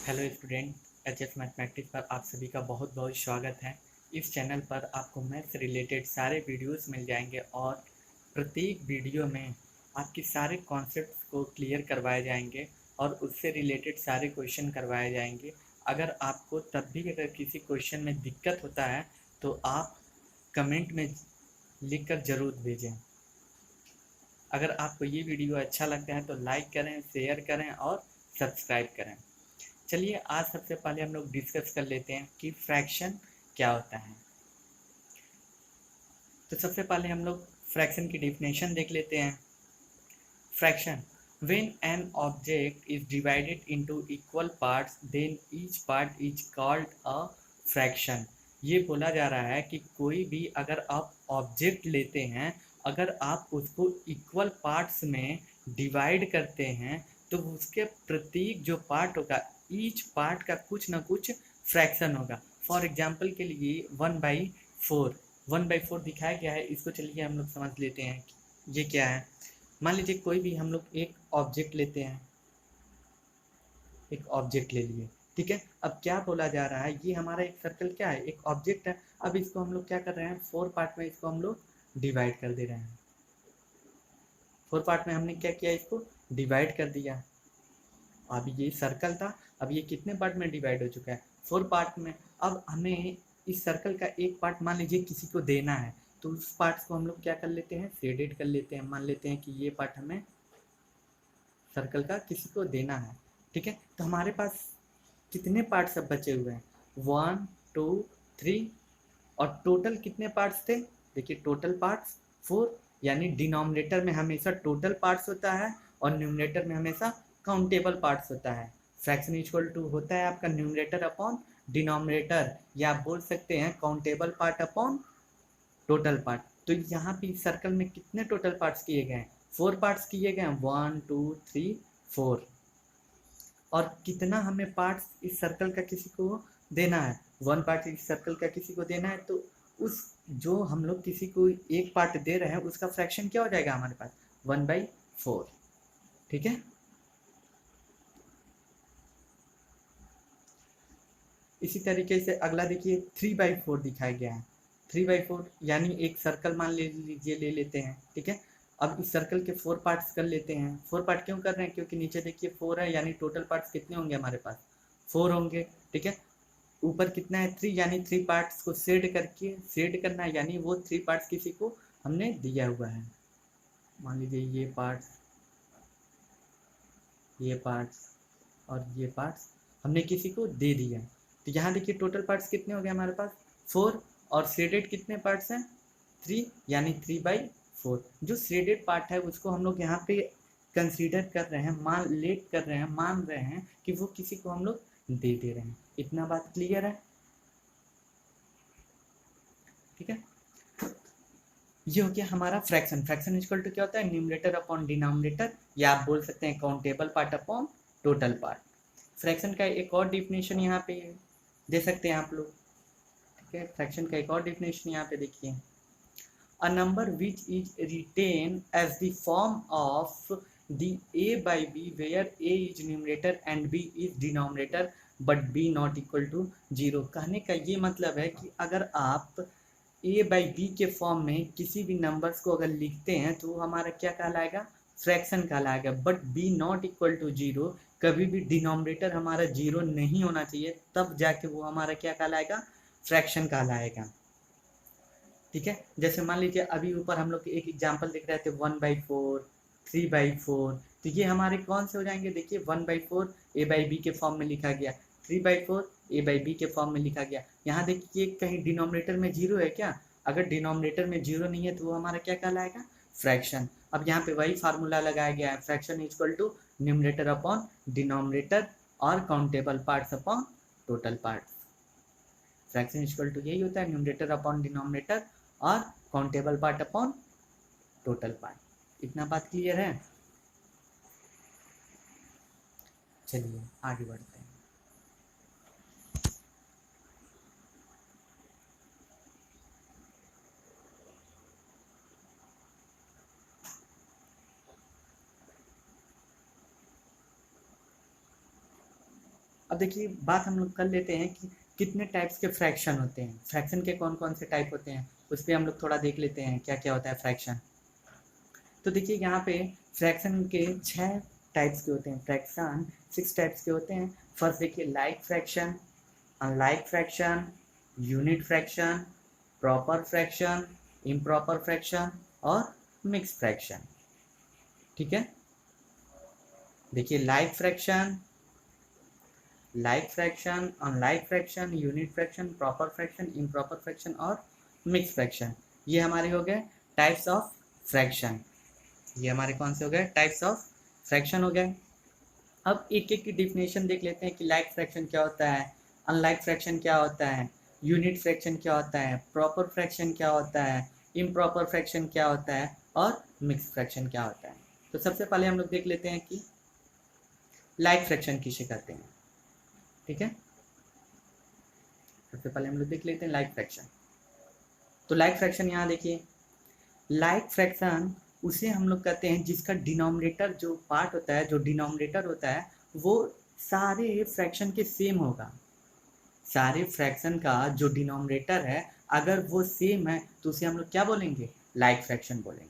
Hello student, HS mathematics पर आप सभी का बहुत बहुत स्वागत है। इस चैनल पर आपको मैथ्स से रिलेटेड सारे वीडियोस मिल जाएंगे और प्रत्येक वीडियो में आपके सारे कॉन्सेप्ट्स को क्लियर करवाए जाएंगे और उससे रिलेटेड सारे क्वेश्चन करवाए जाएंगे। अगर आपको तब भी अगर किसी क्वेश्चन में दिक्कत होता है तो आप कमेंट में लिख कर ज़रूर भेजें। अगर आपको ये वीडियो अच्छा लगता है तो लाइक करें, शेयर करें और सब्सक्राइब करें। चलिए आज सबसे पहले हम लोग डिस्कस कर लेते हैं कि फ्रैक्शन क्या होता है। तो सबसे पहले हम लोग फ्रैक्शन की डेफिनेशन देख लेते हैं। Fraction, when an object is divided into equal parts then each part is called a fraction। ये बोला जा रहा है कि कोई भी अगर आप ऑब्जेक्ट लेते हैं, अगर आप उसको इक्वल पार्ट्स में डिवाइड करते हैं तो उसके प्रत्येक जो पार्ट होगा, ईच पार्ट का कुछ ना कुछ फ्रैक्शन होगा। फॉर एग्जाम्पल के लिए 1/4, 1/4 दिखाया गया है। इसको चलिए हम लोग समझ लेते हैं कि ये क्या है। मान लीजिए कोई भी हम लोग एक ऑब्जेक्ट लेते हैं, एक ऑब्जेक्ट ले लिए, ठीक है। अब क्या बोला जा रहा है, ये हमारा एक सर्कल क्या है, एक ऑब्जेक्ट है। अब इसको हम लोग क्या कर रहे हैं, 4 पार्ट में इसको हम लोग डिवाइड कर दे रहे हैं। 4 पार्ट में हमने क्या किया, इसको डिवाइड कर दिया। अब ये सर्कल था, अब ये कितने पार्ट में डिवाइड हो चुका है, 4 पार्ट में। अब हमें इस सर्कल का एक पार्ट मान लीजिए किसी को देना है, तो उस पार्ट्स को हम लोग क्या कर लेते हैं, शेडेड कर लेते हैं। मान लेते हैं कि ये पार्ट हमें सर्कल का किसी को देना है, ठीक है। तो हमारे पास कितने पार्ट्स अब बचे हुए हैं, 1 2 3, और टोटल कितने पार्ट्स थे, देखिए टोटल पार्ट्स 4। यानी डिनोमिनेटर में हमेशा टोटल पार्ट्स होता है और न्यूमरेटर में हमेशा काउंटेबल पार्ट्स होता है। फ्रैक्शन इक्वल टू होता है आपका न्यूमरेटर अपॉन डिनोमिनेटर, या आप बोल सकते हैं countable part upon total part. तो यहाँ पे सर्कल में कितने टोटल पार्ट्स किए गए हैं, 4 पार्ट्स किए गए हैं, 1 2 3 4। और कितना हमें पार्ट्स इस सर्कल का किसी को देना है, 1 पार्ट इस सर्कल का किसी को देना है। तो उस जो हम लोग किसी को एक पार्ट दे रहे हैं उसका फ्रैक्शन क्या हो जाएगा हमारे पास, 1/4, ठीक है। इसी तरीके से अगला देखिए 3/4 दिखाया गया है। 3/4 यानी एक सर्कल मान लीजिए ले लेते हैं, ठीक है। अब इस सर्कल के 4 पार्ट्स कर लेते हैं। 4 पार्ट क्यों कर रहे हैं, क्योंकि नीचे देखिए 4 है, यानी टोटल पार्ट्स कितने होंगे हमारे पास, 4 होंगे, ठीक है। ऊपर कितना है 3, यानी 3 पार्ट्स को शेड करके शेड करना है, यानी वो 3 पार्ट्स किसी को हमने दिया हुआ है। मान लीजिए ये पार्ट्स, ये पार्ट्स और ये पार्ट्स हमने किसी को दे दिया है। तो यहाँ देखिए टोटल पार्ट्स कितने हो गए हमारे पास, 4, और शेडेड कितने पार्ट्स हैं, 3, यानी 3/4। जो शेडेड पार्ट है उसको हम लोग यहाँ पे कंसीडर कर रहे हैं, मान रहे हैं कि वो किसी को हम लोग दे रहे हैं। इतना बात क्लियर है, ठीक है। ये हो गया हमारा फ्रैक्शन। फ्रैक्शन इक्वल टू क्या होता है, न्यूमरेटर अपॉन डिनोमिनेटर, या आप बोल सकते हैं countable part upon total part. Fraction का एक और डिफिनेशन यहाँ पे दे सकते हैं आप लोग, ठीक है। फ्रैक्शन का एक और डिफिनेशन यहाँ पे देखिए, a number which is retained as the form of the a by b where a is numerator and b is denominator but b not equal to 0। कहने का ये मतलब है कि अगर आप a बाई बी के फॉर्म में किसी भी नंबर्स को अगर लिखते हैं तो वो हमारा क्या कहलाएगा, फ्रैक्शन कहलाएगा। But b not equal to 0, कभी भी डिनोमिनेटर हमारा 0 नहीं होना चाहिए, तब जाके वो हमारा क्या कहलाएगा, फ्रैक्शन कहलाएगा, ठीक है। जैसे मान लीजिए अभी ऊपर हम लोग एक एग्जांपल दिख रहे थे 1/4, 3/4, तो ये हमारे कौन से हो जाएंगे, देखिए 1/4 ए बाई बी के फॉर्म में लिखा गया, 3/4 ए बाई बी के फॉर्म में लिखा गया। यहाँ देखिए कहीं डिनोमिनेटर में 0 है क्या, अगर डिनोमिनेटर में 0 नहीं है तो वो हमारा क्या कहलाएगा, फ्रैक्शन। अब यहाँ पे वही फार्मूला लगाया गया है, fraction equal to numerator upon denominator और countable parts upon total parts. Fraction equal to यही होता है, न्यूमरेटर अपॉन डिनोमिनेटर और countable part upon total part. इतना बात क्लियर है, चलिए आगे बढ़ते हैं। अब देखिए बात हम लोग कर लेते हैं कि कितने टाइप्स के फ्रैक्शन होते हैं, फ्रैक्शन के कौन कौन से टाइप होते हैं, उस पर हम लोग थोड़ा देख लेते हैं क्या क्या होता है फ्रैक्शन। तो देखिए यहाँ पे फ्रैक्शन के 6 टाइप्स के होते हैं, फ्रैक्शन 6 टाइप्स के होते हैं। फर्स्ट देखिए like fraction, unlike fraction, unit fraction, proper fraction, improper fraction और मिक्स फ्रैक्शन। ठीक है, देखिए like fraction, like fraction, unlike fraction, unit fraction, proper fraction, improper fraction और मिक्स फ्रैक्शन, ये हमारे हो गए टाइप्स ऑफ फ्रैक्शन। ये हमारे कौन से हो गए, टाइप्स ऑफ फ्रैक्शन हो गए। अब एक एक की डिफिनेशन देख लेते हैं कि लाइक फ्रैक्शन क्या होता है, अनलाइक फ्रैक्शन क्या होता है, यूनिट फ्रैक्शन क्या होता है, प्रॉपर फ्रैक्शन क्या होता है, इम्प्रॉपर फ्रैक्शन क्या होता है और मिक्स फ्रैक्शन क्या होता है। तो सबसे पहले हम लोग देख लेते हैं कि लाइक फ्रैक्शन किसे कहते हैं। ठीक है, सबसे पहले हम लोग देख लेते हैं लाइक फ्रैक्शन। तो लाइक फ्रैक्शन यहाँ देखिए, लाइक फ्रैक्शन उसे हम लोग कहते हैं जिसका डिनोमिनेटर जो पार्ट होता है, जो डिनोमिनेटर होता है वो सारे फ्रैक्शन के सेम होगा। सारे फ्रैक्शन का जो डिनोमिनेटर है अगर वो सेम है तो उसे हम लोग क्या बोलेंगे, लाइक फ्रैक्शन बोलेंगे।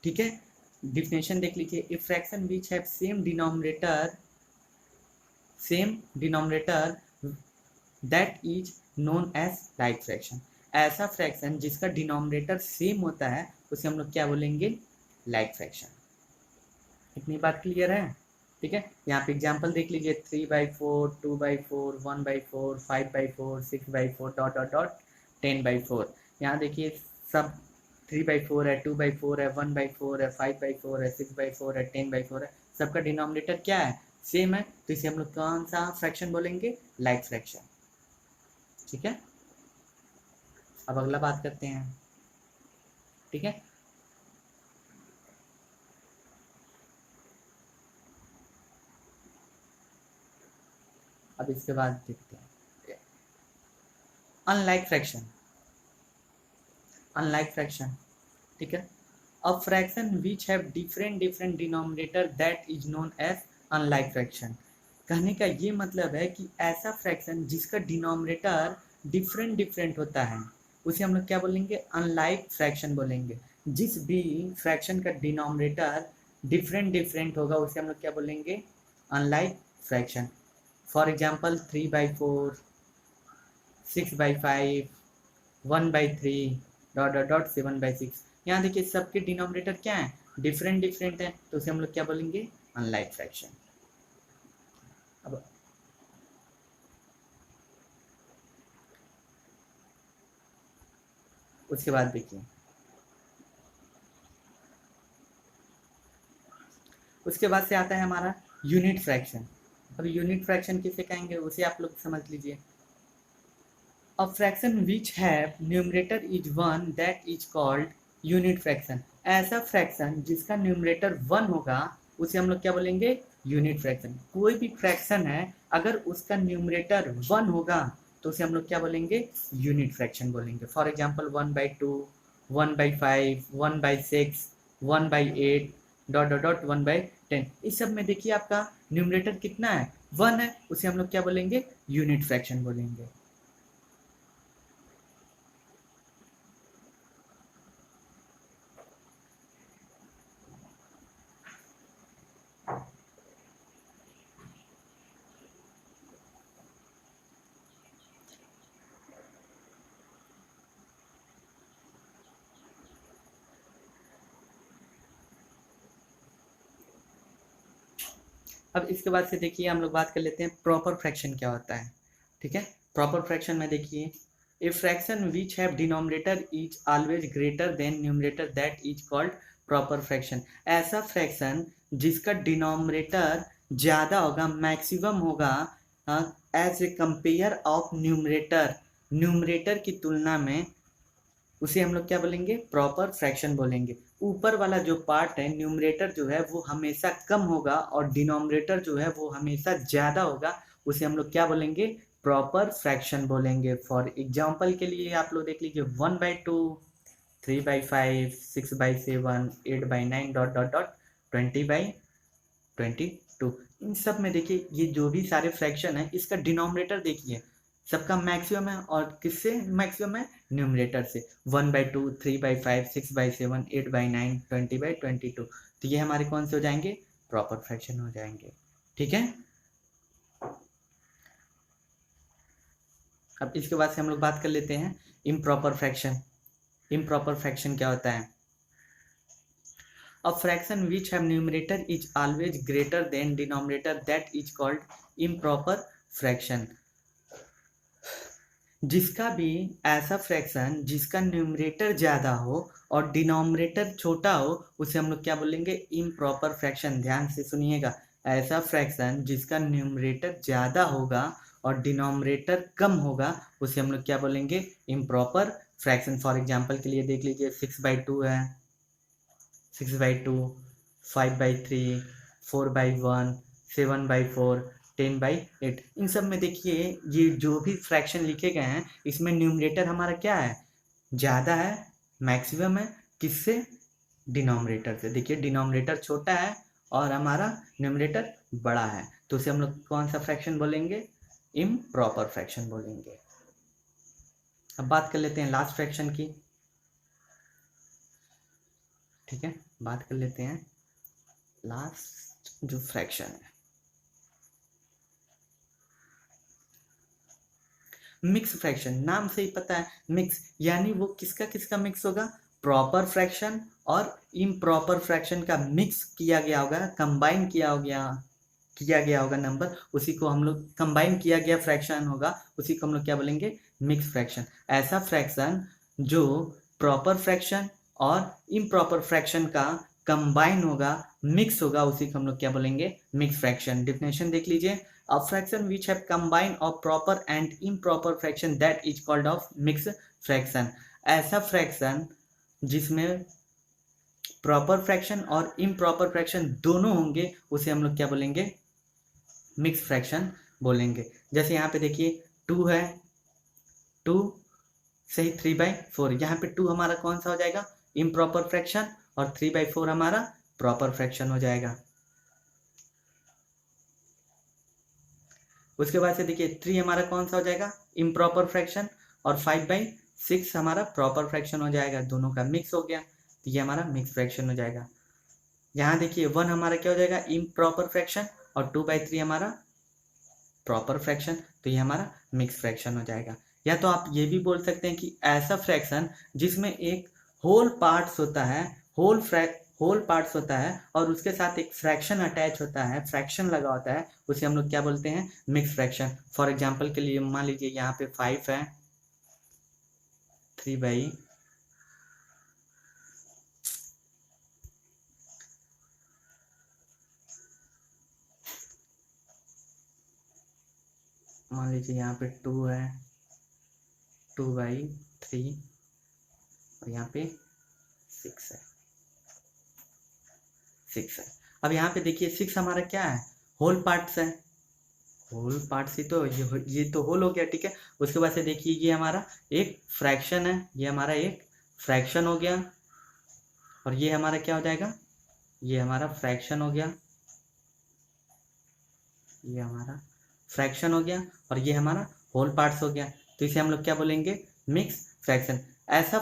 ठीक है, डिफिनेशन देख लीजिए, if fraction which have same denominator that is known as like fraction. ऐसा फ्रैक्शन जिसका डिनोमिनेटर सेम होता है उसे हम लोग क्या बोलेंगे, लाइक फ्रैक्शन। इतनी बात क्लियर है। ठीक है, यहाँ पे एग्जांपल देख लीजिए, 3/4, 2/4, 1/4, 5/4, 6/4 डॉट डॉट डॉट 10/4। यहाँ देखिए सब 3/4 है, 2/4 है, 1/4 है, 5/4 है, 6/4 है, 10/4 है, सबका डिनोमिनेटर क्या है, सेम है, तो इसे हम लोग कौन सा फ्रैक्शन बोलेंगे, लाइक फ्रैक्शन। ठीक है, अब अगला बात करते हैं। ठीक है, अब इसके बाद देखते हैं अनलाइक फ्रैक्शन। अनलाइक फ्रैक्शन, ठीक है, a fraction which have different different denominator that is known as unlike fraction. कहने का ये मतलब है कि ऐसा फ्रैक्शन जिसका डिनोमिनेटर डिफरेंट डिफरेंट होता है उसे हम लोग क्या बोलेंगे, अनलाइक फ्रैक्शन बोलेंगे। जिस भी फ्रैक्शन का डिनोमिनेटर डिफरेंट डिफरेंट होगा उसे हम लोग क्या बोलेंगे, unlike fraction. For example 3/4, 6/5, 1/3 dot dot dot 7/6। यहाँ देखिए सबके डिनोमिनेटर क्या है, डिफरेंट डिफरेंट है, तो उसे हम लोग क्या बोलेंगे, अनलाइक फ्रैक्शन। अब उसके बाद देखिए, उसके बाद से आता है हमारा यूनिट फ्रैक्शन। अब यूनिट फ्रैक्शन किसे कहेंगे उसे आप लोग समझ लीजिए। अ fraction which have numerator is one that is called unit fraction. ऐसा फ्रैक्शन जिसका न्यूमरेटर 1 होगा उसे हम लोग क्या बोलेंगे, यूनिट फ्रैक्शन। कोई भी फ्रैक्शन है अगर उसका न्यूमरेटर 1 होगा तो उसे हम लोग क्या बोलेंगे, यूनिट फ्रैक्शन बोलेंगे। For example 1/2, 1/5, 1/6, 1/8 dot dot dot 1/10। इस सब में देखिए आपका न्यूमरेटर कितना है, 1 है, उसे हम लोग क्या बोलेंगे, यूनिट फ्रैक्शन बोलेंगे। अब इसके बाद से देखिए हम लोग बात कर लेते हैं प्रॉपर फ्रैक्शन क्या होता है। ठीक है, प्रॉपर फ्रैक्शन में देखिए, a fraction which have denominator is always greater than numerator that is called proper fraction. ऐसा फ्रैक्शन जिसका डिनोमिनेटर ज़्यादा होगा, मैक्सिमम होगा as a compare of numerator, numerator की तुलना में, उसे हम लोग क्या बोलेंगे, प्रॉपर फ्रैक्शन बोलेंगे। ऊपर वाला जो पार्ट है न्यूमरेटर जो है वो हमेशा कम होगा और डिनोमिनेटर जो है वो हमेशा ज़्यादा होगा, उसे हम लोग क्या बोलेंगे, प्रॉपर फ्रैक्शन बोलेंगे। फॉर एग्जाम्पल के लिए आप लोग देख लीजिए 1/2, 3/5, 6/7, 8/9 डॉट डॉट डॉट 20/20। 2। इन सब में देखिए ये जो भी सारे फ्रैक्शन है इसका डिनोमिनेटर देखिए सबका मैक्सिमम है, और किससे मैक्सिमम है? न्यूमरेटर से। 1/2, 3/5, 6/7, 8/9, 20/22। तो ये हमारे कौन से हो जाएंगे? प्रॉपर फ्रैक्शन हो जाएंगे। ठीक है, अब इसके बाद से हम लोग बात कर लेते हैं इम्प्रॉपर फ्रैक्शन। इम्प्रॉपर फ्रैक्शन क्या होता है? A fraction which have numerator is always greater than denominator, that is called improper fraction। जिसका भी ऐसा फ्रैक्शन जिसका न्यूमरेटर ज़्यादा हो और डिनोमिनेटर छोटा हो उसे हम लोग क्या बोलेंगे? Improper fraction. ध्यान से सुनिएगा, ऐसा फ्रैक्शन जिसका न्यूमरेटर ज़्यादा होगा और डिनोमिनेटर कम होगा उसे हम लोग क्या बोलेंगे? Improper fraction. फॉर एग्जांपल के लिए देख लीजिए 6/2 है, 6/2, 5/3, 4/1, 7/4, 10/8। इन सब में देखिए ये जो भी फ्रैक्शन लिखे गए हैं इसमें न्यूमरेटर हमारा क्या है? ज़्यादा है, मैक्सिमम है। किससे? डिनोमिनेटर से। देखिए डिनोमिनेटर छोटा है और हमारा न्यूमरेटर बड़ा है, तो उसे हम लोग कौन सा फ्रैक्शन बोलेंगे? इम्प्रॉपर फ्रैक्शन बोलेंगे। अब बात कर लेते हैं लास्ट फ्रैक्शन की। ठीक है, बात कर लेते हैं लास्ट जो फ्रैक्शन है, मिक्स फ्रैक्शन। नाम से ही पता है मिक्स, यानी वो किसका किसका मिक्स होगा? प्रॉपर फ्रैक्शन और इम्प्रॉपर फ्रैक्शन का मिक्स किया गया होगा, कंबाइन किया गया होगा नंबर, उसी को हम लोग कंबाइन किया गया फ्रैक्शन होगा, उसी को हम लोग क्या बोलेंगे? Mix fraction. ऐसा फ्रैक्शन जो प्रॉपर फ्रैक्शन और इम्प्रॉपर फ्रैक्शन का कंबाइन होगा, मिक्स होगा, उसी को हम लोग क्या बोलेंगे? Mix fraction. डिफिनेशन देख लीजिए, a fraction which have combined of proper and improper fraction, that is called of mixed fraction। ऐसा फ्रैक्शन जिसमें प्रॉपर फ्रैक्शन और इम्प्रॉपर फ्रैक्शन दोनों होंगे उसे हम लोग क्या बोलेंगे? मिक्स फ्रैक्शन बोलेंगे। जैसे यहाँ पे देखिए 2 है, 2 से 3/4, यहाँ पे 2 हमारा कौन सा हो जाएगा? इम्प्रॉपर फ्रैक्शन, और 3/4 हमारा प्रॉपर फ्रैक्शन हो जाएगा। उसके बाद से देखिए 3 हमारा कौन सा हो जाएगा? इम्प्रॉपर फ्रैक्शन, और 5/6 हमारा प्रॉपर फ्रैक्शन हो जाएगा। दोनों का मिक्स हो गया, तो ये हमारा मिक्स फ्रैक्शन हो जाएगा। यहाँ देखिए 1 हमारा क्या हो जाएगा? इम्प्रॉपर फ्रैक्शन, और 2/3 हमारा प्रॉपर फ्रैक्शन, तो ये हमारा मिक्स फ्रैक्शन हो जाएगा। या तो आप ये भी बोल सकते हैं कि ऐसा फ्रैक्शन जिसमें एक होल पार्ट्स होता है, होल पार्ट्स होता है और उसके साथ एक फ्रैक्शन अटैच होता है, फ्रैक्शन लगा होता है, उसे हम लोग क्या बोलते हैं? Mix fraction. फॉर एग्जांपल के लिए मान लीजिए यहाँ पे 5 है, 3/, मान लीजिए यहाँ पे 2 है, 2/3, और यहाँ पे 6 है, 6 है। अब यहाँ पे देखिए 6 हमारा क्या है? होल पार्ट्स है, होल पार्ट्स ही तो ये तो होल हो गया। ठीक है, उसके बाद से देखिए ये हमारा एक फ्रैक्शन है, ये हमारा एक फ्रैक्शन हो गया, और ये हमारा क्या हो जाएगा? ये हमारा फ्रैक्शन हो गया, ये हमारा फ्रैक्शन हो गया, और ये हमारा होल पार्ट्स हो गया। तो इसे हम लोग क्या बोलेंगे? Mix fraction. ऐसा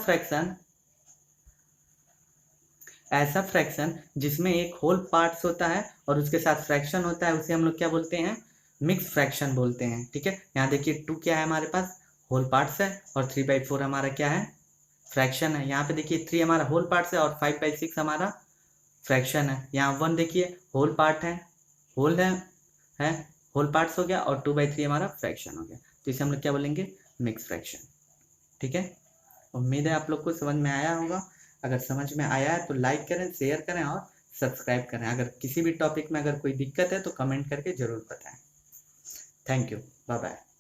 फ्रैक्शन जिसमें एक होल पार्ट्स होता है और उसके साथ फ्रैक्शन होता है उसे हम लोग क्या बोलते हैं? मिक्स फ्रैक्शन बोलते हैं। ठीक है, यहाँ देखिए 2 क्या है हमारे पास? होल पार्ट्स है, और 3/4 हमारा क्या है? फ्रैक्शन है। यहाँ पे देखिए 3 हमारा होल पार्ट्स है और 5/6 हमारा फ्रैक्शन है। यहाँ 1 देखिए होल पार्ट है, होल है होल पार्ट्स हो गया, और 2/3 हमारा फ्रैक्शन हो गया। तो इसे हम लोग क्या बोलेंगे? Mix fraction. ठीक है, उम्मीद है आप लोग को समझ में आया होगा। अगर समझ में आया है तो लाइक करें, शेयर करें और सब्सक्राइब करें। अगर किसी भी टॉपिक में अगर कोई दिक्कत है तो कमेंट करके ज़रूर बताएं। Thank you, bye bye.